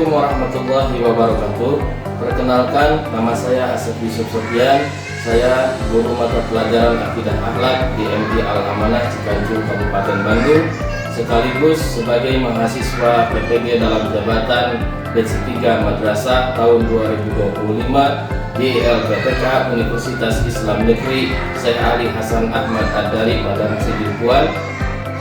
Assalamualaikum warahmatullahi wabarakatuh. Perkenalkan, nama saya Asep Yusuf Sofian. Saya guru mata pelajaran Akidah Akhlak di MT Al-Amanah Cikanjur, Kabupaten Bandung, sekaligus sebagai mahasiswa PPG dalam jabatan batch 3 Madrasah tahun 2025 di LPTK Universitas Islam Negeri Syekh Ali Hasan Ahmad Ad-Dari Padang Sidimpuan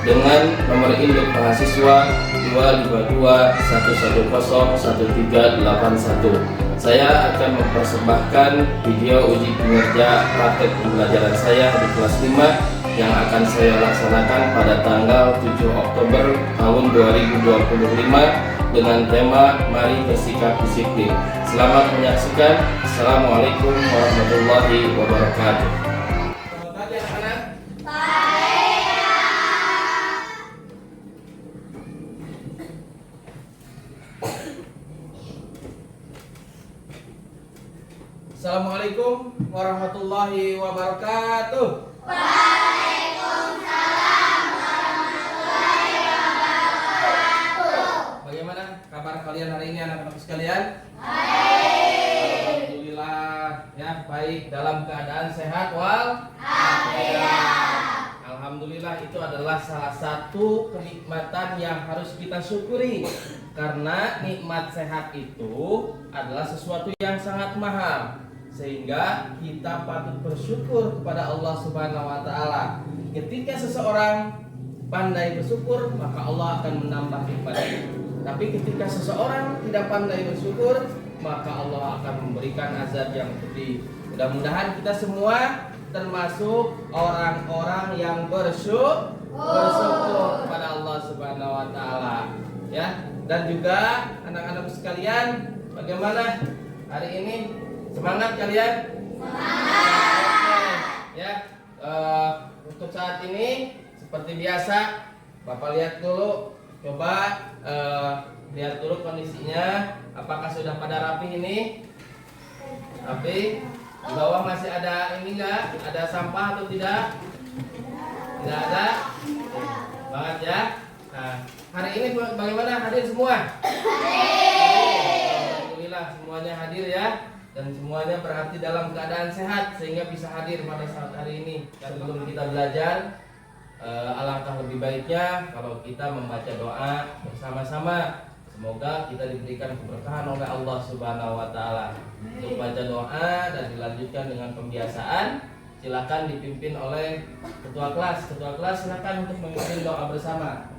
dengan nomor induk mahasiswa 25211011381. Saya akan mempersembahkan video uji kinerja praktek pembelajaran saya di kelas 5 yang akan saya laksanakan pada tanggal 7 Oktober tahun 2025 dengan tema Mari Bersikap Disiplin. Selamat menyaksikan. Assalamualaikum warahmatullahi wabarakatuh. Assalamualaikum warahmatullahi wabarakatuh. Waalaikumsalam warahmatullahi wabarakatuh. Bagaimana kabar kalian hari ini anak-anak sekalian? Baik. Alhamdulillah ya, baik dalam keadaan sehat wal Alhamdulillah. Alhamdulillah, itu adalah salah satu kenikmatan yang harus kita syukuri, karena nikmat sehat itu adalah sesuatu yang sangat mahal, sehingga kita patut bersyukur kepada Allah Subhanahu wa taala. Ketika seseorang pandai bersyukur, maka Allah akan menambah nikmatnya. Tapi ketika seseorang tidak pandai bersyukur, maka Allah akan memberikan azab yang pedih. Mudah-mudahan kita semua termasuk orang-orang yang bersyukur kepada Allah Subhanahu wa taala, ya. Dan juga anak-anak sekalian, bagaimana hari ini? Semangat kalian? Semangat. Ya, untuk saat ini seperti biasa, Bapak lihat dulu, coba lihat dulu kondisinya. Apakah sudah pada rapi ini? Rapi? Di bawah masih ada ini enggak? Ada sampah atau tidak? Tidak ada? Banget ya. Nah, hari ini bagaimana, hadir semua? Alhamdulillah semuanya hadir ya. Dan semuanya berarti dalam keadaan sehat sehingga bisa hadir pada saat hari ini. Sebelum kita belajar, alangkah lebih baiknya kalau kita membaca doa bersama-sama. Semoga kita diberikan keberkahan oleh Allah Subhanahu wa taala. Untuk baca doa dan dilanjutkan dengan pembiasaan, silakan dipimpin oleh ketua kelas. Ketua kelas silakan untuk memimpin doa bersama.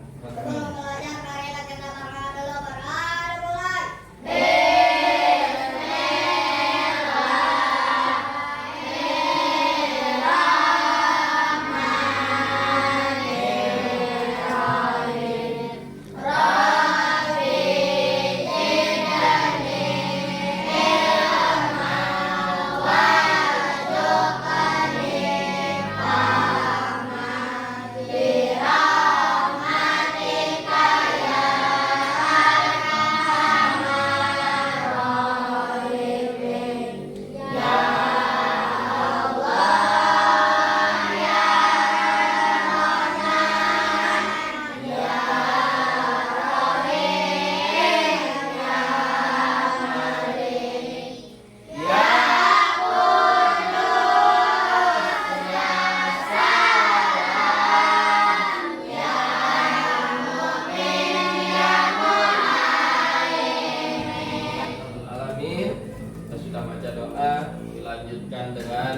Dilanjutkan dengan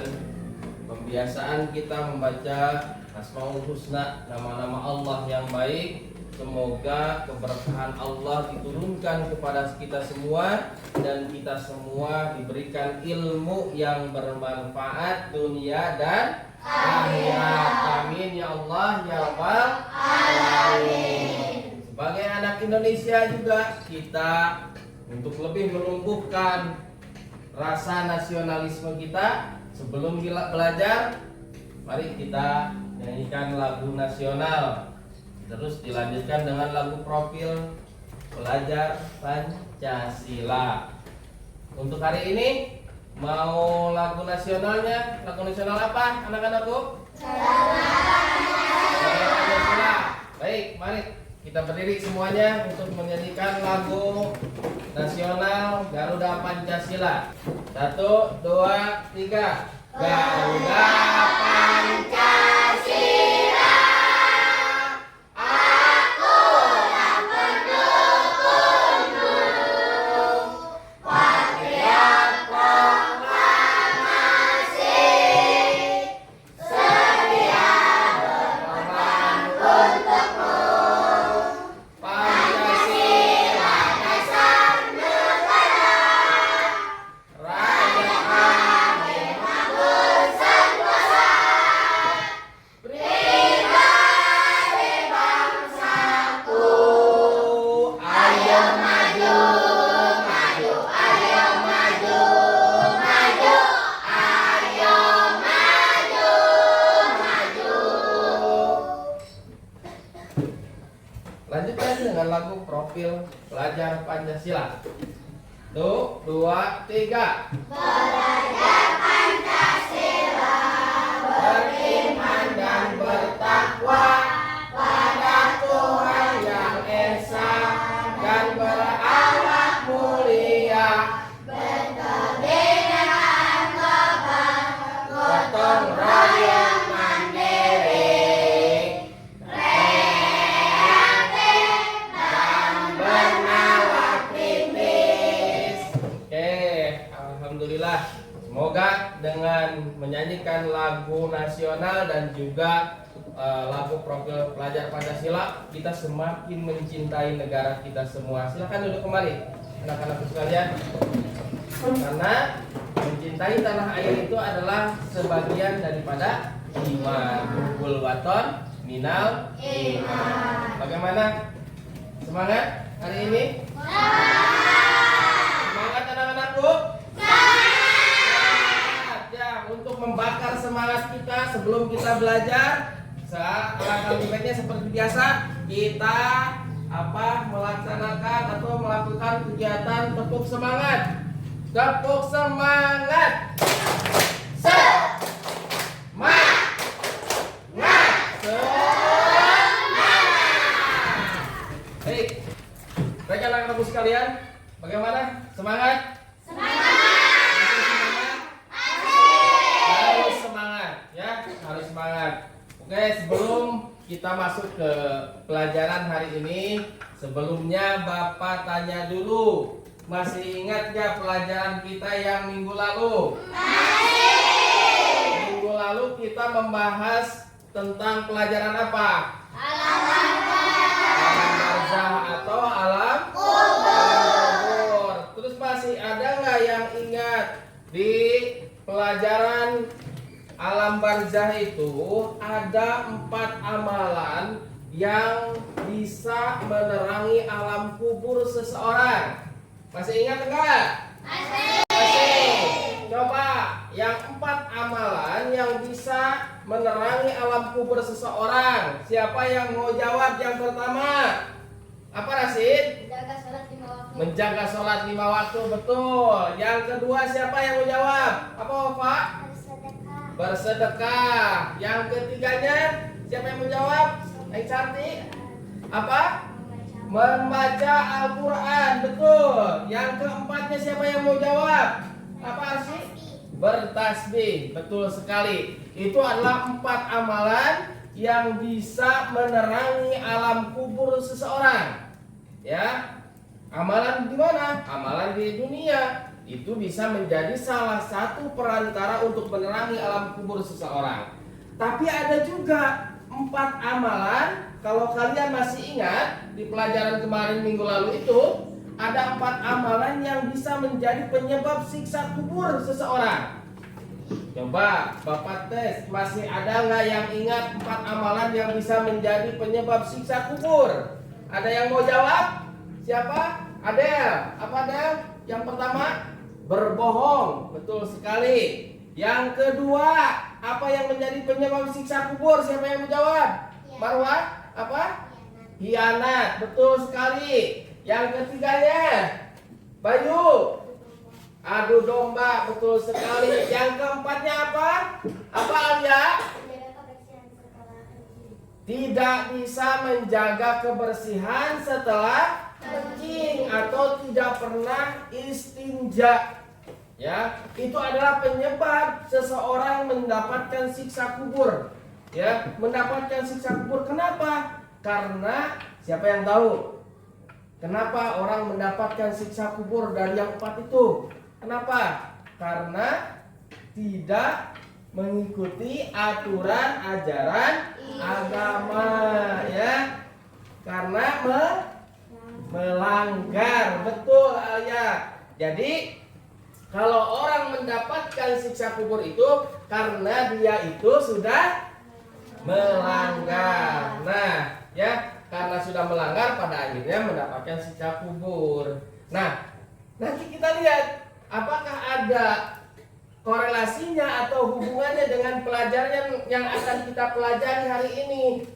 pembiasaan kita membaca Asmaul Husna, nama-nama Allah yang baik. Semoga keberkahan Allah diturunkan kepada kita semua dan kita semua diberikan ilmu yang bermanfaat dunia dan akhirat. Amin ya Allah ya Rabbal alamin. Sebagai anak Indonesia juga kita untuk lebih menumbuhkan rasa nasionalisme kita, sebelum kita belajar, mari kita nyanyikan lagu nasional. Terus dilanjutkan dengan lagu profil pelajar Pancasila. Untuk hari ini mau lagu nasionalnya, lagu nasional apa anak-anakku? Pancasila. Baik, mari kita berdiri semuanya untuk menyanyikan lagu nasional Garuda Pancasila. 1, 2, 3. Garuda Pancasila, Akulah pendukungmu, patriot proklamasi, setia berkorban untukmu. Pancasila Dasar negara, Raja adil, makmur, sentosa, pribadi bangsaku. Ayo maju, maju, ayo maju, maju, ayo maju, maju. Lanjutkan dengan lagu Profil Pelajar Pancasila. 1, 2, 3. Belajar Pancasila, Beriman dan bertakwa pada Tuhan yang Esa dan berakhlak mulia, berkebinekaan global, gotong royong mandiri, kreatif, dan bernalar kritis. Oke, alhamdulillah. Semoga dengan menyanyikan lagu nasional dan juga lagu Profil Pelajar Pancasila, kita semakin mencintai negara kita semua. Silakan duduk kembali, anak-anakku sekalian. Karena mencintai tanah air itu adalah sebagian daripada iman. Hubul waton minal iman. Bagaimana? Semangat hari ini? Semangat anak-anakku? Semangat ya, untuk membakar semangat kita sebelum kita belajar. Alangkah lebih baiknya seperti biasa kita melaksanakan atau melakukan kegiatan tepuk semangat. Tepuk semangat. Semangat. Baik. Baik anak-anakku sekalian, bagaimana? Semangat? Masih semangat? Harus semangat ya, harus semangat. Oke, sebelum kita masuk ke pelajaran hari ini, sebelumnya Bapak tanya dulu, masih ingat gak pelajaran kita yang minggu lalu? Minggu lalu kita membahas tentang pelajaran apa? Alam barzah atau alam kubur. Terus masih ada nggak yang ingat di pelajaran alam barzah itu ada 4 amalan yang bisa menerangi alam kubur seseorang. Masih ingat enggak? Masih. Coba yang 4 amalan yang bisa menerangi alam kubur seseorang. Siapa yang mau jawab yang pertama? Apa Rasid? Menjaga sholat 5 waktu. Menjaga sholat 5 waktu, betul. Yang kedua siapa yang mau jawab? Apa Pak? Bersedekah. Yang ketiganya siapa yang mau jawab? Yang cantik. Apa? Membaca Al-Quran, betul. Yang keempatnya siapa yang mau jawab? Apa sih? Bertasbih, betul sekali. Itu adalah 4 amalan yang bisa menerangi alam kubur seseorang. Ya, amalan di mana? Amalan di dunia. Itu bisa menjadi salah satu perantara untuk menerangi alam kubur seseorang. Tapi ada juga 4 amalan. Kalau kalian masih ingat di pelajaran kemarin minggu lalu itu, ada 4 amalan yang bisa menjadi penyebab siksa kubur seseorang. Coba Bapak tes, masih ada nggak yang ingat 4 amalan yang bisa menjadi penyebab siksa kubur? Ada yang mau jawab? Siapa? Adel. Apa Adel? Yang pertama, berbohong. Betul sekali. Yang kedua, apa yang menjadi penyebab siksa kubur? Siapa yang mau jawab? Marwah? Apa? Hianat. Betul sekali. Yang ketiganya, Bayu, adu domba. Betul sekali. Yang keempatnya apa? Apa Alia? tidak bisa menjaga kebersihan setelah kencing atau tidak pernah istinja. Ya, itu adalah penyebab seseorang mendapatkan siksa kubur. Ya, mendapatkan siksa kubur. Kenapa? Karena siapa yang tahu? Kenapa orang mendapatkan siksa kubur dari yang 4 itu? Kenapa? Karena tidak mengikuti aturan ajaran agama, ya. Karena melanggar, betul Alia. Jadi kalau orang mendapatkan siksa kubur itu karena dia itu sudah melanggar. Nah, ya, karena sudah melanggar pada akhirnya mendapatkan siksa kubur. Nah, nanti kita lihat apakah ada korelasinya atau hubungannya dengan pelajaran yang akan kita pelajari hari ini.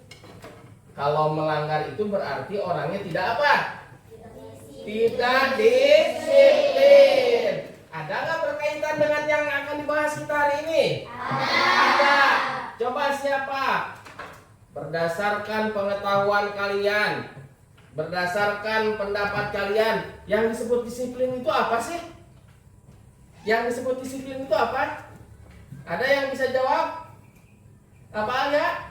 Kalau melanggar itu berarti orangnya tidak apa? Tidak disiplin. Ada nggak berkaitan dengan yang akan dibahas kita hari ini? Ada. Coba siapa? Berdasarkan pengetahuan kalian, berdasarkan pendapat kalian, yang disebut disiplin itu apa sih? Yang disebut disiplin itu apa? Ada yang bisa jawab? Apa ya?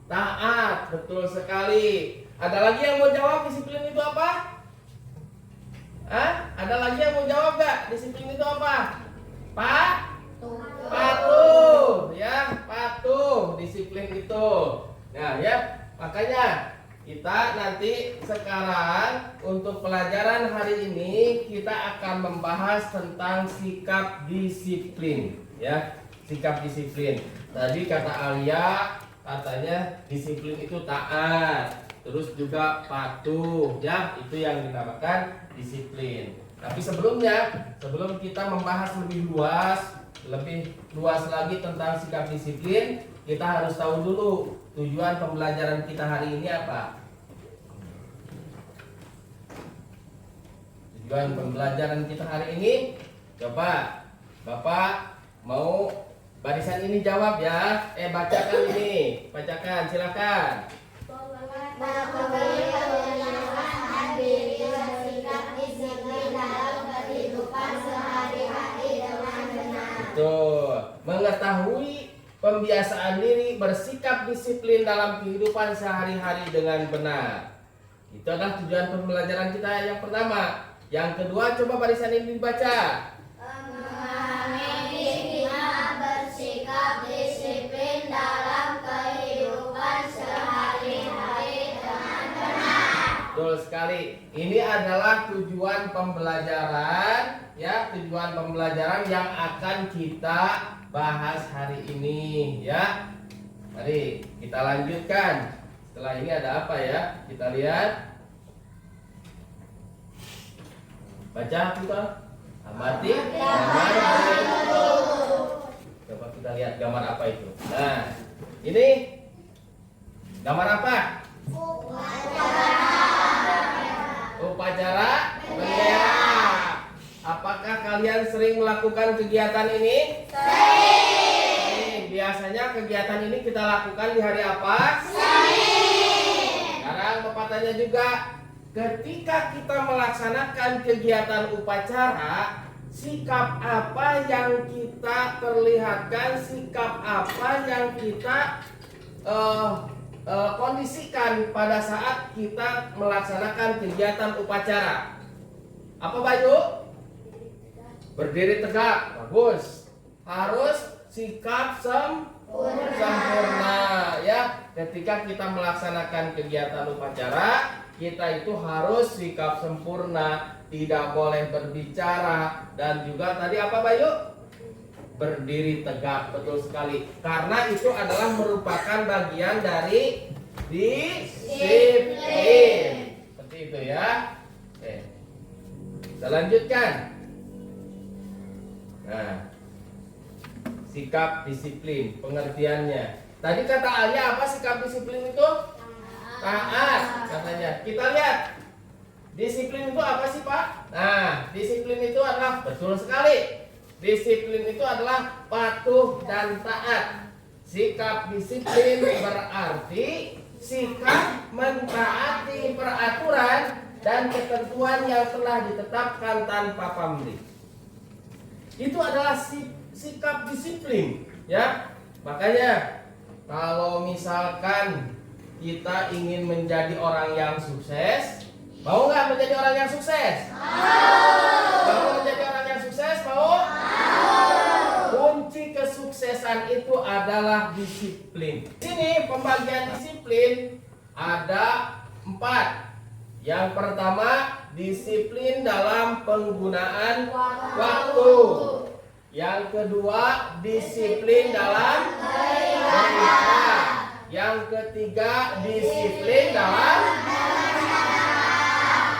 Taat, betul sekali. Ada lagi yang mau jawab disiplin itu apa? Ada lagi yang mau jawab gak? Disiplin itu apa? Patuh, ya, patuh, disiplin itu. Nah, ya, makanya kita nanti sekarang untuk pelajaran hari ini kita akan membahas tentang sikap disiplin, ya, sikap disiplin. Tadi kata Alia katanya disiplin itu taat, terus juga patuh, ya, itu yang dinamakan disiplin. Tapi sebelum kita membahas lebih luas lagi tentang sikap disiplin, kita harus tahu dulu tujuan pembelajaran kita hari ini apa. Tujuan pembelajaran kita hari ini, coba Bapak mau barisan ini jawab ya. Bacakan ini, bacakan, silakan. Betul. Mengetahui pembiasaan diri bersikap disiplin dalam kehidupan sehari-hari dengan benar. Itu adalah tujuan pembelajaran kita yang pertama. Yang kedua, coba barisan ini dibaca. Memahami hikmah bersikap disiplin dalam kehidupan sehari-hari dengan benar. Betul sekali. Ini adalah tujuan pembelajaran, ya, tujuan pembelajaran yang akan kita bahas hari ini, ya. Mari kita lanjutkan. Setelah ini ada apa ya? Kita lihat. Baca kita. Amati gambar berikut. Coba kita lihat gambar apa itu. Nah, ini gambar apa? Upacara bendera. Apakah kalian sering melakukan kegiatan ini? Sering. Biasanya kegiatan ini kita lakukan di hari apa? Senin. Sekarang Bapak tanya juga, ketika kita melaksanakan kegiatan upacara, sikap apa yang kita perlihatkan, sikap apa yang kita kondisikan pada saat kita melaksanakan kegiatan upacara? Apa Bayu? Berdiri tegak, bagus. Harus sikap sempurna, ya. Ketika kita melaksanakan kegiatan upacara, kita itu harus sikap sempurna, tidak boleh berbicara, dan juga tadi apa Bayu? Berdiri tegak, betul sekali. Karena itu adalah merupakan bagian dari disiplin. Seperti itu ya. Oke. Kita lanjutkan. Nah, sikap disiplin, pengertiannya. Tadi kata Alia apa sikap disiplin itu? Taat katanya. Kita lihat. Disiplin itu apa sih Pak? Nah, disiplin itu adalah, betul sekali. Disiplin itu adalah patuh dan taat. Sikap disiplin berarti sikap mentaati peraturan dan ketentuan yang telah ditetapkan tanpa pamrih. Itu adalah sikap disiplin, ya. Makanya kalau misalkan kita ingin menjadi orang yang sukses, mau nggak menjadi orang yang sukses? Mau menjadi orang yang sukses? Mau? Kunci kesuksesan itu adalah disiplin. Ini pembagian disiplin ada 4. Yang pertama, disiplin dalam penggunaan waktu. Yang kedua, disiplin dalam beribadah. Yang ketiga, disiplin dalam.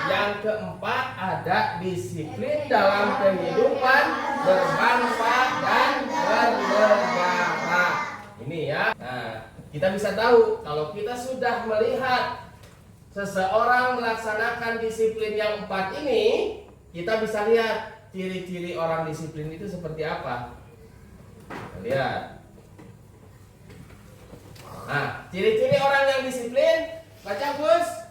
Yang keempat, ada disiplin dalam kehidupan berbangsa dan bernegara. Ini ya. Nah, kita bisa tahu kalau kita sudah melihat seseorang melaksanakan disiplin yang 4 ini, kita bisa lihat ciri-ciri orang disiplin itu seperti apa. Kita lihat. Nah, ciri-ciri orang yang disiplin, baca Gus.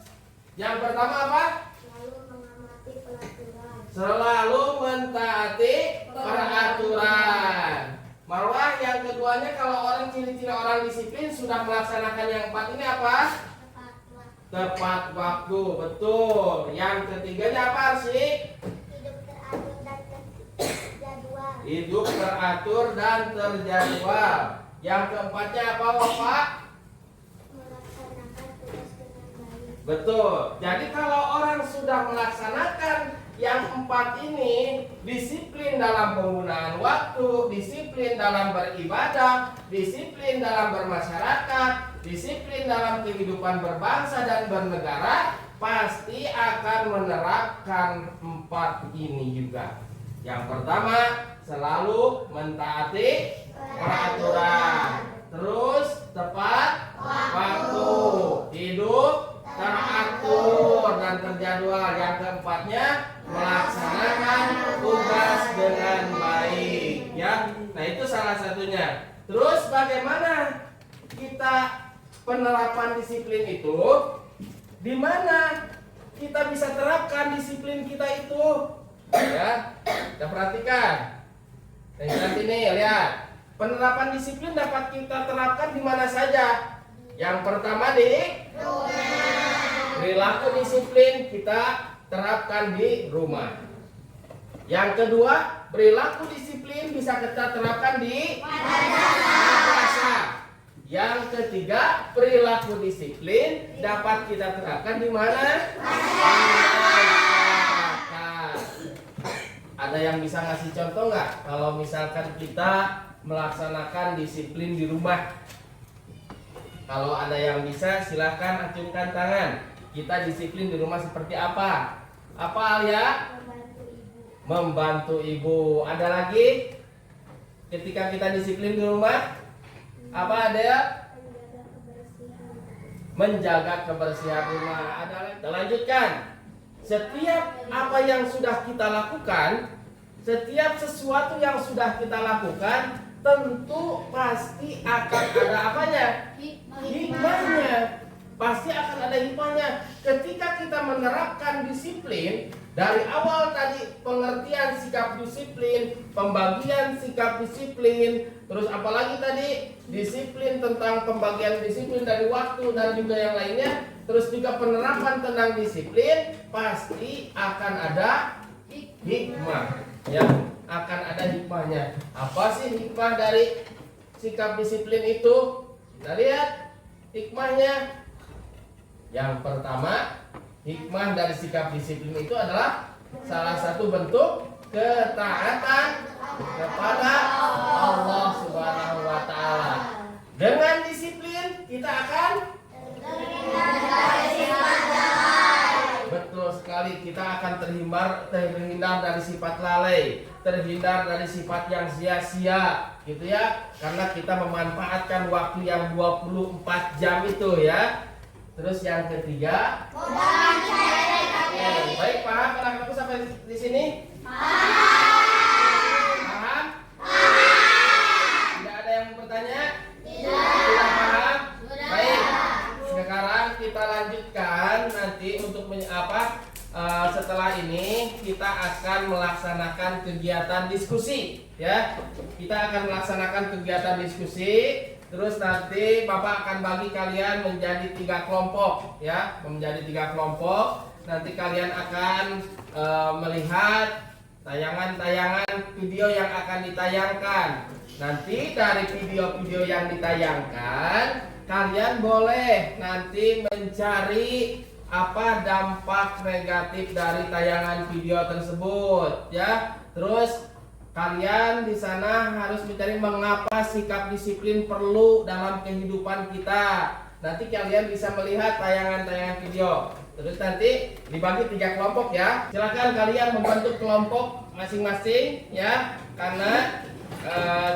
Yang pertama apa? Selalu mengamati peraturan. Selalu mentaati peraturan. Marwah, yang keduanya kalau orang ciri-ciri orang disiplin sudah melaksanakan yang 4 ini apa? Tepat waktu, betul. Yang ketiganya apa sih? Hidup teratur dan terjadwal. Hidup teratur dan terjadwal. Yang keempatnya apa, Bapak? Melaksanakan tugas dengan baik. Betul. Jadi kalau orang sudah melaksanakan yang 4 ini, disiplin dalam penggunaan waktu, disiplin dalam beribadah, disiplin dalam bermasyarakat, disiplin dalam kehidupan berbangsa dan bernegara, pasti akan menerapkan 4 ini juga. Yang pertama, selalu mentaati peraturan. Terus tepat waktu, hidup teratur dan terjadwal. Yang keempatnya, melaksanakan tugas dengan baik, ya. Nah, itu salah satunya. Terus bagaimana kita penerapan disiplin itu? Di mana kita bisa terapkan disiplin kita itu? Ya, kita perhatikan. Dan nanti nih, lihat. Penerapan disiplin dapat kita terapkan di mana saja. Yang pertama di perilaku disiplin kita terapkan di rumah. Yang kedua, perilaku disiplin bisa kita terapkan di madrasah. Yang ketiga, perilaku disiplin dapat kita terapkan di mana? Masyarakat. Ada yang bisa ngasih contoh nggak? Kalau misalkan kita melaksanakan disiplin di rumah. Kalau ada yang bisa, silahkan acungkan tangan. Kita disiplin di rumah seperti apa? Apa Alia? Membantu ibu. Ada lagi? Ketika kita disiplin di rumah, apa ada? Menjaga kebersihan rumah. Ada lagi? Kita lanjutkan. Setiap apa yang sudah kita lakukan, setiap sesuatu yang sudah kita lakukan, tentu pasti akan ada apanya? Hikmahnya. Pasti akan ada hikmahnya. Ketika kita menerapkan disiplin, dari awal tadi pengertian sikap disiplin, pembagian sikap disiplin, terus apalagi tadi disiplin tentang pembagian disiplin dari waktu dan juga yang lainnya, terus juga penerapan tentang disiplin, pasti akan ada hikmah. Ya, akan ada hikmahnya. Apa sih hikmah dari sikap disiplin itu? Kita lihat hikmahnya. Yang pertama, hikmah dari sikap disiplin itu adalah salah satu bentuk ketaatan kepada Allah Subhanahu wa taala. Dengan disiplin kita akan betul sekali, kita akan terhindar dari sifat lalai, terhindar dari sifat yang sia-sia gitu ya, karena kita memanfaatkan waktu yang 24 jam itu ya. Terus yang ketiga, baik, paham anak-anakku sampai di sini? Paham? Tidak ada yang bertanya? Tidak. Sudah paham? Baik. Sekarang setelah ini kita akan melaksanakan kegiatan diskusi ya. Kita akan melaksanakan kegiatan diskusi. Terus nanti Bapak akan bagi kalian menjadi 3 kelompok ya, menjadi 3 kelompok. Nanti kalian akan melihat tayangan-tayangan video yang akan ditayangkan. Nanti dari video-video yang ditayangkan, kalian boleh nanti mencari apa dampak negatif dari tayangan video tersebut ya. Terus kalian di sana harus mencari mengapa sikap disiplin perlu dalam kehidupan kita. Nanti kalian bisa melihat tayangan-tayangan video. Terus nanti dibagi 3 kelompok ya. Silakan kalian membentuk kelompok masing-masing ya, karena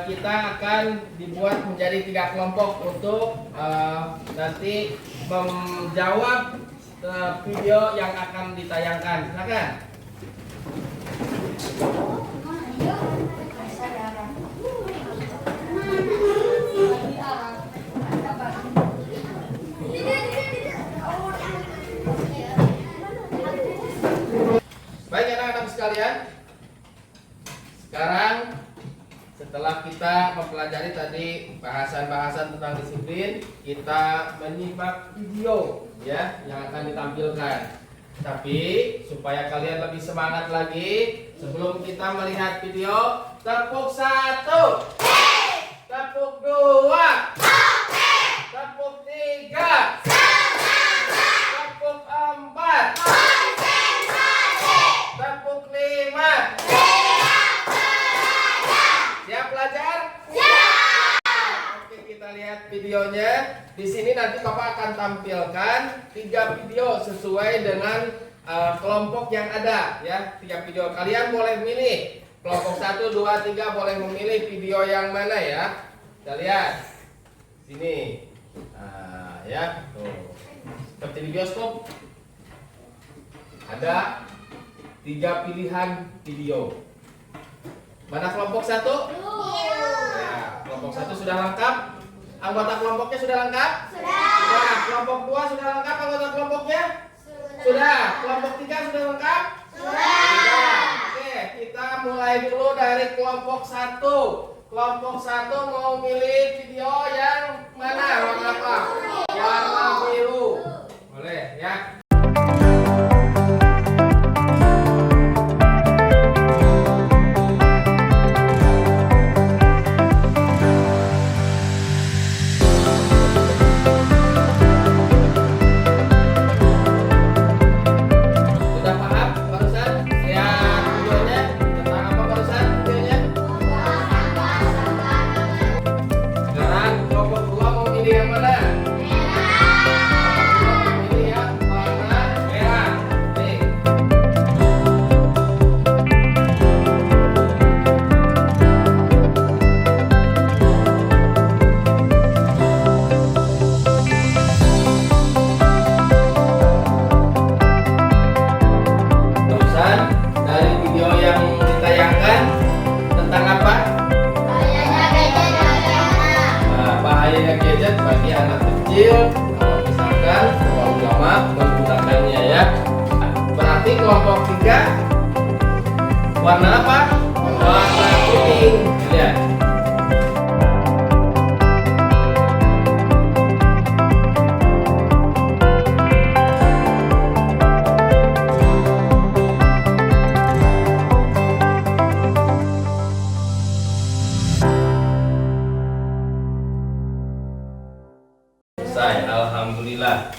kita akan dibuat menjadi 3 kelompok untuk nanti menjawab video yang akan ditayangkan. Silakan. Baik anak-anak sekalian, sekarang setelah kita mempelajari tadi bahasan-bahasan tentang disiplin, kita menyimak video ya yang akan ditampilkan. Tapi supaya kalian lebih semangat lagi, sebelum kita melihat video, tepuk 1, tepuk 2, tepuk 3, tepuk 4, tepuk 5. Siap belajar? Oke, kita lihat videonya. Di sini nanti Bapak akan tampilkan 3 video sesuai dengan kelompok yang ada ya. 3 video. Kalian boleh milih kelompok 1, 2, 3 boleh memilih video yang mana ya. Kita lihat sini. Nah, ya. Tuh. Seperti di bioskop. Ada 3 pilihan video. Mana kelompok 1? Ya, kelompok 1 sudah lengkap. Anggota kelompoknya sudah lengkap? Sudah. Kelompok 2 sudah lengkap anggota kelompoknya? Sudah. Kelompok 3 sudah lengkap? Sudah. Oke, kita mulai dulu dari kelompok 1. Kelompok 1 mau milih video yang mana? Warna apa? Warna biru. Boleh ya. Misalkan terlalu lama menggunakannya ya. Berarti kelompok 3 warna apa? Warna kuning. Lihat. Alhamdulillah.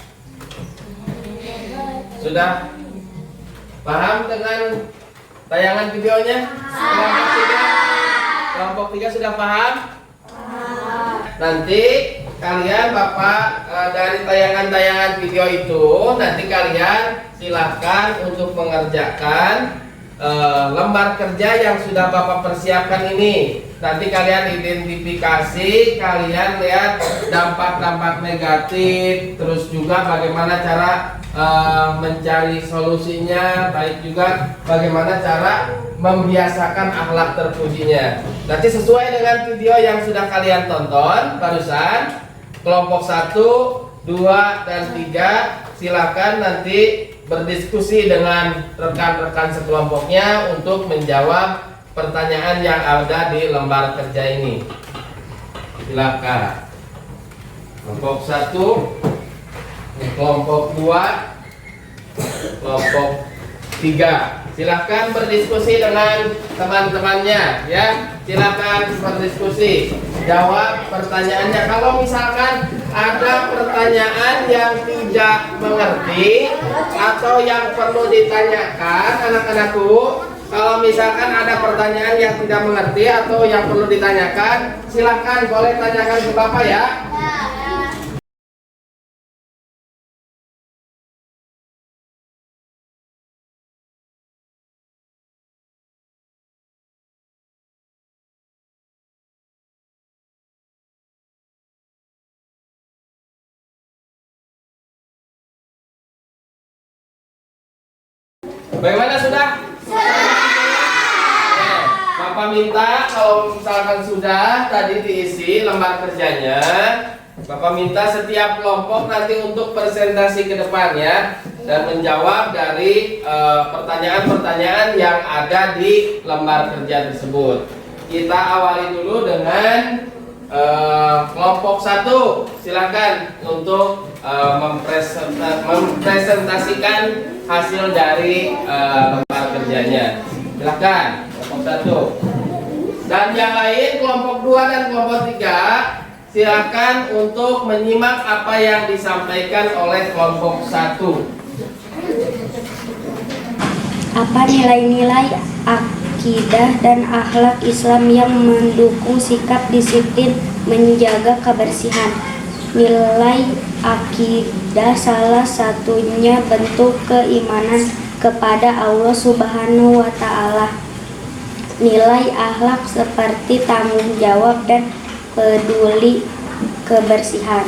Sudah paham dengan tayangan videonya? Kelompok 3 sudah paham? Nanti kalian Bapak dari tayangan-tayangan video itu nanti kalian silahkan untuk mengerjakan lembar kerja yang sudah Bapak persiapkan ini. Nanti kalian identifikasi, kalian lihat dampak-dampak negatif, terus juga bagaimana cara mencari solusinya, baik juga bagaimana cara membiasakan akhlak terpujinya. Nanti sesuai dengan video yang sudah kalian tonton barusan, kelompok 1, 2, dan 3 silakan nanti berdiskusi dengan rekan-rekan sekelompoknya untuk menjawab pertanyaan yang ada di lembar kerja ini. Silakan. Kelompok 1, kelompok 2, kelompok 3. Silahkan berdiskusi dengan teman-temannya, ya. Silahkan berdiskusi, jawab pertanyaannya. Kalau misalkan ada pertanyaan yang tidak mengerti atau yang perlu ditanyakan, anak-anakku, kalau misalkan ada pertanyaan yang tidak mengerti atau yang perlu ditanyakan, silahkan boleh tanyakan ke Bapak ya. Bagaimana sudah? Bapak minta kalau misalkan sudah tadi diisi lembar kerjanya, Bapak minta setiap kelompok nanti untuk presentasi ke depannya dan menjawab dari pertanyaan-pertanyaan yang ada di lembar kerja tersebut. Kita awali dulu dengan kelompok 1. Silakan untuk mempresentasikan hasil dari lembar kerjanya. Silakan kelompok 1. Dan yang lain kelompok 2 dan kelompok 3, silakan untuk menyimak apa yang disampaikan oleh kelompok 1. Apa nilai-nilai akidah dan akhlak Islam yang mendukung sikap disiplin menjaga kebersihan? Nilai akidah salah satunya bentuk keimanan kepada Allah Subhanahu wa Ta'ala. Nilai akhlak seperti tanggung jawab dan peduli kebersihan.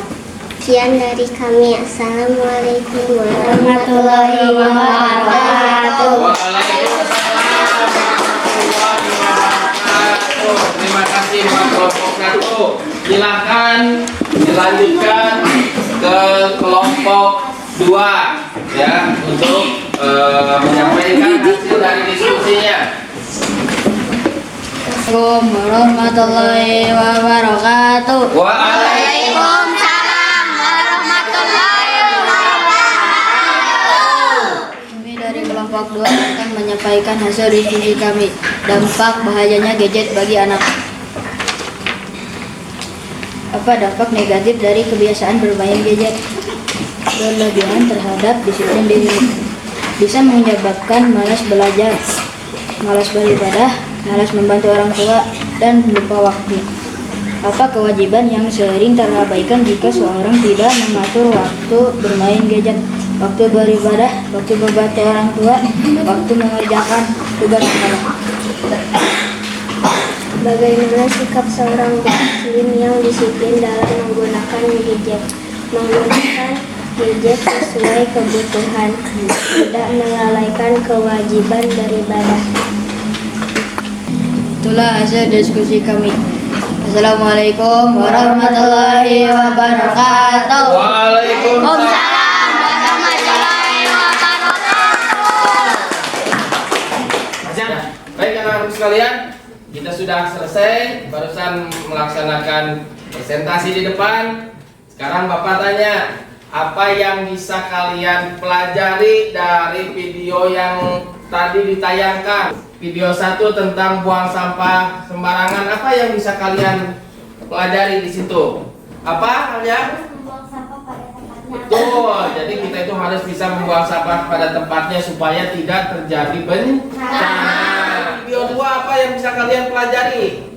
Sekian dari kami. Assalamualaikum Warahmatullahi wabarakatuh. Waalaikumsalam warahmatullahi wabarakatuh. Terima kasih buat kelompok 1. Silakan dilanjutkan ke kelompok 2 ya untuk menyampaikan hasil dari diskusinya. Assalamualaikum warahmatullahi wabarakatuh. Waalaikumsalam warahmatullahi wabarakatuh. Kami dari kelompok 2 akan menyampaikan hasil diskusi kami. Dampak bahayanya gadget bagi anak. Apa dampak negatif dari kebiasaan bermain gadget? Berlebihan terhadap disiplin diri. Bisa menyebabkan malas belajar, malas beribadah, malas membantu orang tua, dan lupa waktu. Apa kewajiban yang sering terabaikan jika seorang tidak mengatur waktu bermain gadget, waktu beribadah, waktu membantu orang tua, waktu mengerjakan tugas sekolah? Bagaimana sikap seorang muslim yang disiplin dalam menggunakan gadget? Menggunakan gadget sesuai kebutuhan, tidak melalaikan kewajiban beribadah. Itulah hasil diskusi kami. Assalamualaikum warahmatullahi wabarakatuh. Waalaikumsalam warahmatullahi wabarakatuh. Baik anak-anak sekalian, kita sudah selesai barusan melaksanakan presentasi di depan. Sekarang Bapak tanya, apa yang bisa kalian pelajari dari video yang tadi ditayangkan? Video 1 tentang buang sampah sembarangan, apa yang bisa kalian pelajari di situ? Apa halnya? Membuang sampah pada tempatnya. Betul, jadi kita itu harus bisa membuang sampah pada tempatnya supaya tidak terjadi bencana. Video 2 apa yang bisa kalian pelajari?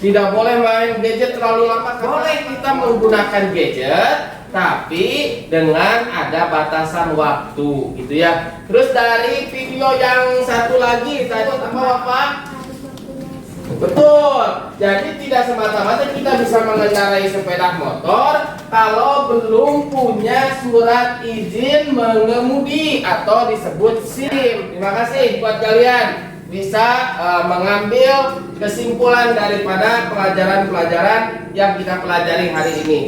Tidak boleh main gadget terlalu lama. Boleh kita menggunakan gadget, tapi dengan ada batasan waktu, gitu ya. Terus dari video yang satu lagi tadi apa Bapak? Betul. Jadi tidak semata-mata kita bisa mengendarai sepeda motor kalau belum punya surat izin mengemudi atau disebut SIM. Terima kasih buat kalian bisa mengambil kesimpulan daripada pelajaran-pelajaran yang kita pelajari hari ini.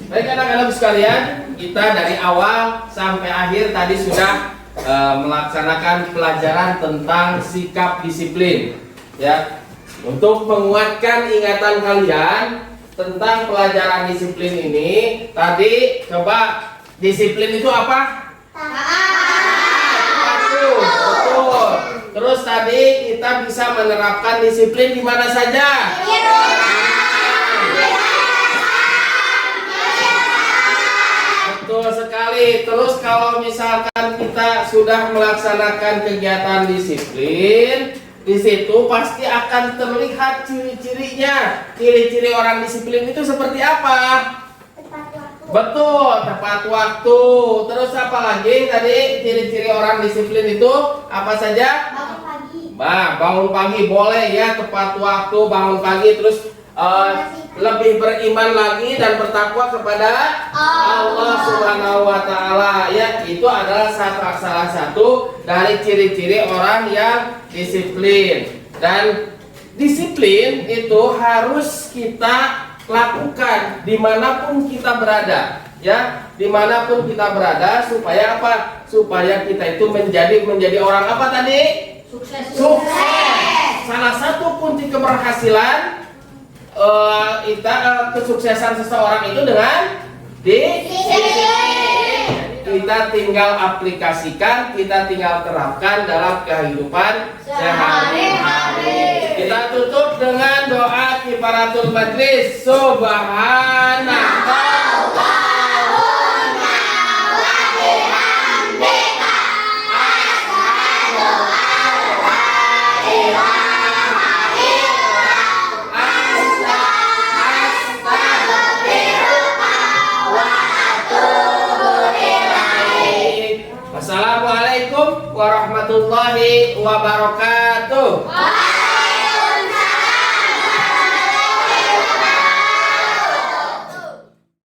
Baik anak-anak sekalian, kita dari awal sampai akhir tadi sudah melaksanakan pelajaran tentang sikap disiplin. Ya, untuk menguatkan ingatan kalian tentang pelajaran disiplin ini, tadi coba disiplin itu apa? Betul. Terus tadi kita bisa menerapkan disiplin di mana saja? Betul sekali. Terus kalau misalkan kita sudah melaksanakan kegiatan disiplin, di situ pasti akan terlihat ciri-cirinya. Ciri-ciri orang disiplin itu seperti apa? Betul, tepat waktu. Terus apa lagi tadi ciri-ciri orang disiplin itu apa saja? Bangun pagi. Bangun pagi boleh ya, tepat waktu, bangun pagi. Terus lebih beriman lagi dan bertakwa kepada Allah Subhanahu wa Ta'ala. Ya, itu adalah salah satu dari ciri-ciri orang yang disiplin. Dan disiplin itu harus kita lakukan dimanapun kita berada, ya, dimanapun kita berada, supaya apa? Supaya kita itu menjadi orang apa tadi? Sukses. Salah satu kunci keberhasilan kesuksesan seseorang itu dengan disiplin. Kita tinggal aplikasikan, kita tinggal terapkan dalam kehidupan sehari-hari. Kita tutup dengan doa kifaratul majlis. Subhanallah. Assalamualaikum warahmatullahi wabarakatuh.